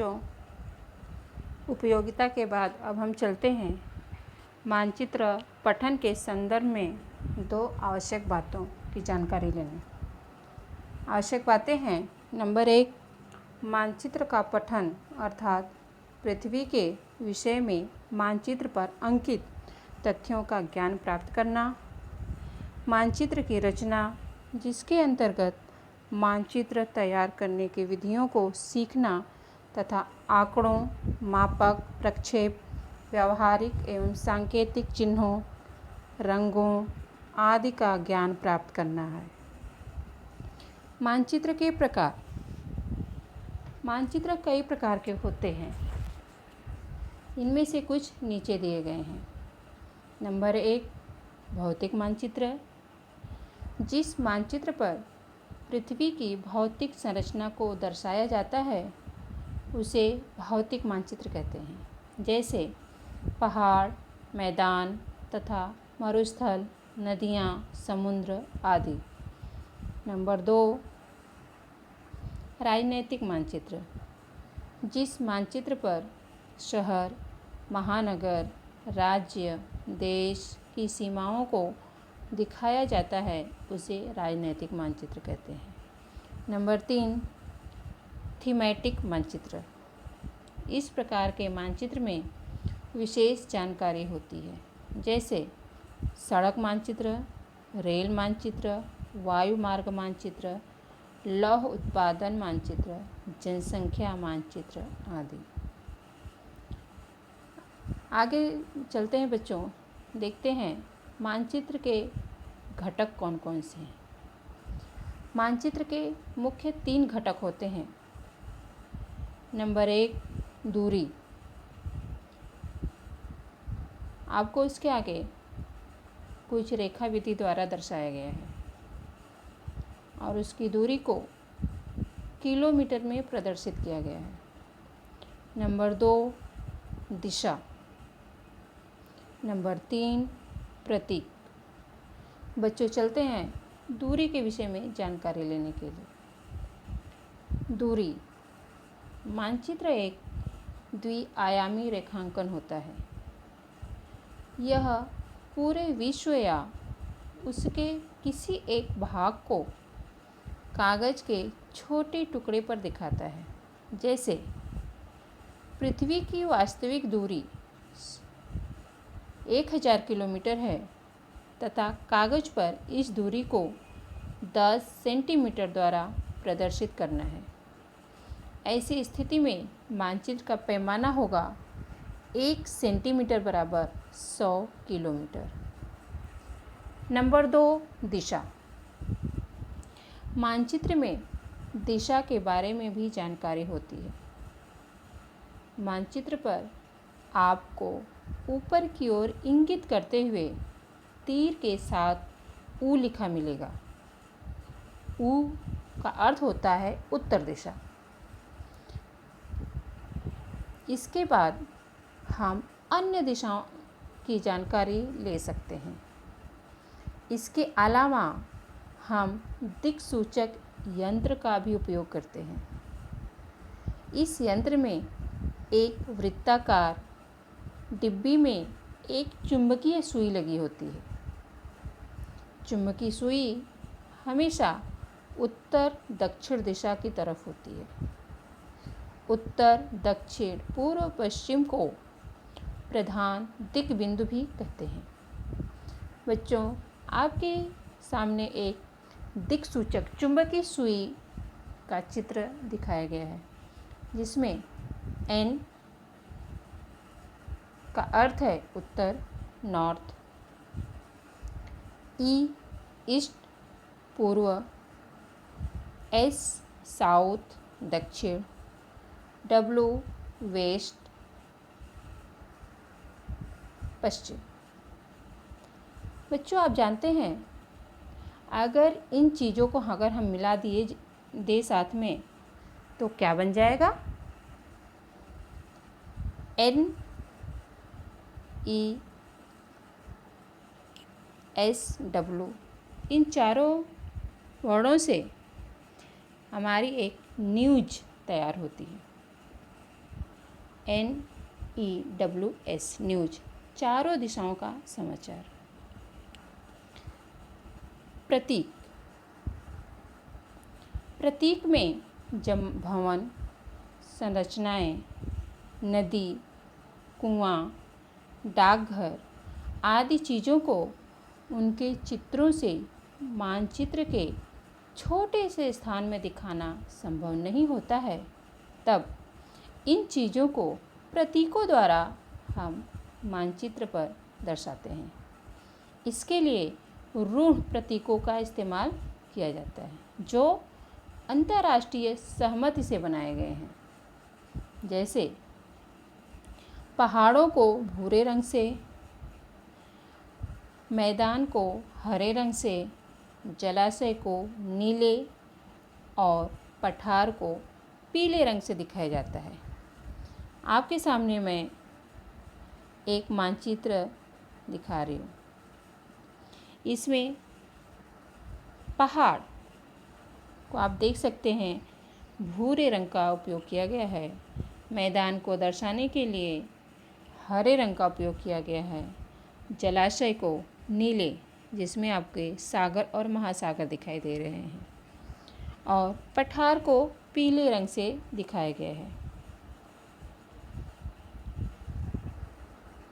बच्चों, उपयोगिता के बाद अब हम चलते हैं मानचित्र पठन के संदर्भ में दो आवश्यक बातों की जानकारी लेने। आवश्यक बातें हैं, नंबर 1, मानचित्र का पठन अर्थात पृथ्वी के विषय में मानचित्र पर अंकित तथ्यों का ज्ञान प्राप्त करना। मानचित्र की रचना, जिसके अंतर्गत मानचित्र तैयार करने की विधियों को सीखना तथा आंकड़ों, मापक, प्रक्षेप, व्यावहारिक एवं सांकेतिक चिन्हों, रंगों आदि का ज्ञान प्राप्त करना है। मानचित्र के प्रकार। मानचित्र कई प्रकार के होते हैं। इनमें से कुछ नीचे दिए गए हैं। नंबर 1, भौतिक मानचित्र। जिस मानचित्र पर पृथ्वी की भौतिक संरचना को दर्शाया जाता है उसे भौतिक मानचित्र कहते हैं, जैसे पहाड़, मैदान तथा मरुस्थल, नदियाँ, समुद्र आदि। नंबर 2, राजनैतिक मानचित्र। जिस मानचित्र पर शहर, महानगर, राज्य, देश की सीमाओं को दिखाया जाता है उसे राजनैतिक मानचित्र कहते हैं। नंबर 3, थीमेटिक मानचित्र। इस प्रकार के मानचित्र में विशेष जानकारी होती है, जैसे सड़क मानचित्र, रेल मानचित्र, वायु मार्ग मानचित्र, लौह उत्पादन मानचित्र, जनसंख्या मानचित्र आदि। आगे चलते हैं बच्चों, देखते हैं मानचित्र के घटक कौन कौन से हैं। मानचित्र के मुख्य 3 घटक होते हैं। नंबर 1, दूरी। आपको इसके आगे कुछ रेखा विधि द्वारा दर्शाया गया है और उसकी दूरी को किलोमीटर में प्रदर्शित किया गया है। नंबर 2, दिशा। नंबर 3, प्रतीक। बच्चों, चलते हैं दूरी के विषय में जानकारी लेने के लिए। दूरी। मानचित्र एक द्विआयामी रेखांकन होता है। यह पूरे विश्व या उसके किसी एक भाग को कागज के छोटे टुकड़े पर दिखाता है। जैसे पृथ्वी की वास्तविक दूरी 1000 किलोमीटर है तथा कागज पर इस दूरी को 10 सेंटीमीटर द्वारा प्रदर्शित करना है। ऐसी स्थिति में मानचित्र का पैमाना होगा 1 सेंटीमीटर बराबर 100 किलोमीटर। नंबर 2, दिशा। मानचित्र में दिशा के बारे में भी जानकारी होती है। मानचित्र पर आपको ऊपर की ओर इंगित करते हुए तीर के साथ U लिखा मिलेगा। U का अर्थ होता है उत्तर दिशा। इसके बाद हम अन्य दिशाओं की जानकारी ले सकते हैं। इसके अलावा हम दिक्सूचक यंत्र का भी उपयोग करते हैं। इस यंत्र में एक वृत्ताकार डिब्बी में एक चुंबकीय सुई लगी होती है। चुंबकीय सुई हमेशा उत्तर दक्षिण दिशा की तरफ होती है। उत्तर, दक्षिण, पूर्व, पश्चिम को प्रधान दिक् बिंदु भी कहते हैं। बच्चों, आपके सामने एक दिक्सूचक चुंबकीय सुई का चित्र दिखाया गया है, जिसमें N का अर्थ है उत्तर, नॉर्थ, E ईस्ट, पूर्व, S साउथ, दक्षिण, W वेस्ट, पश्चिम। बच्चों, आप जानते हैं अगर इन चीज़ों को अगर हम मिला दे साथ में तो क्या बन जाएगा? N E S W। इन चारों वर्णों से हमारी एक न्यूज तैयार होती है। NEWS न्यूज, चारों दिशाओं का समाचार। प्रतीक। प्रतीक में भवन, संरचनाएं, नदी, कुआं, डाकघर आदि चीज़ों को उनके चित्रों से मानचित्र के छोटे से स्थान में दिखाना संभव नहीं होता है, तब इन चीज़ों को प्रतीकों द्वारा हम मानचित्र पर दर्शाते हैं। इसके लिए रूढ़ प्रतीकों का इस्तेमाल किया जाता है, जो अंतर्राष्ट्रीय सहमति से बनाए गए हैं। जैसे पहाड़ों को भूरे रंग से, मैदान को हरे रंग से, जलाशय को नीले और पठार को पीले रंग से दिखाया जाता है। आपके सामने मैं एक मानचित्र दिखा रही हूँ। इसमें पहाड़ को आप देख सकते हैं भूरे रंग का उपयोग किया गया है। मैदान को दर्शाने के लिए हरे रंग का उपयोग किया गया है। जलाशय को नीले, जिसमें आपके सागर और महासागर दिखाई दे रहे हैं, और पठार को पीले रंग से दिखाया गया है।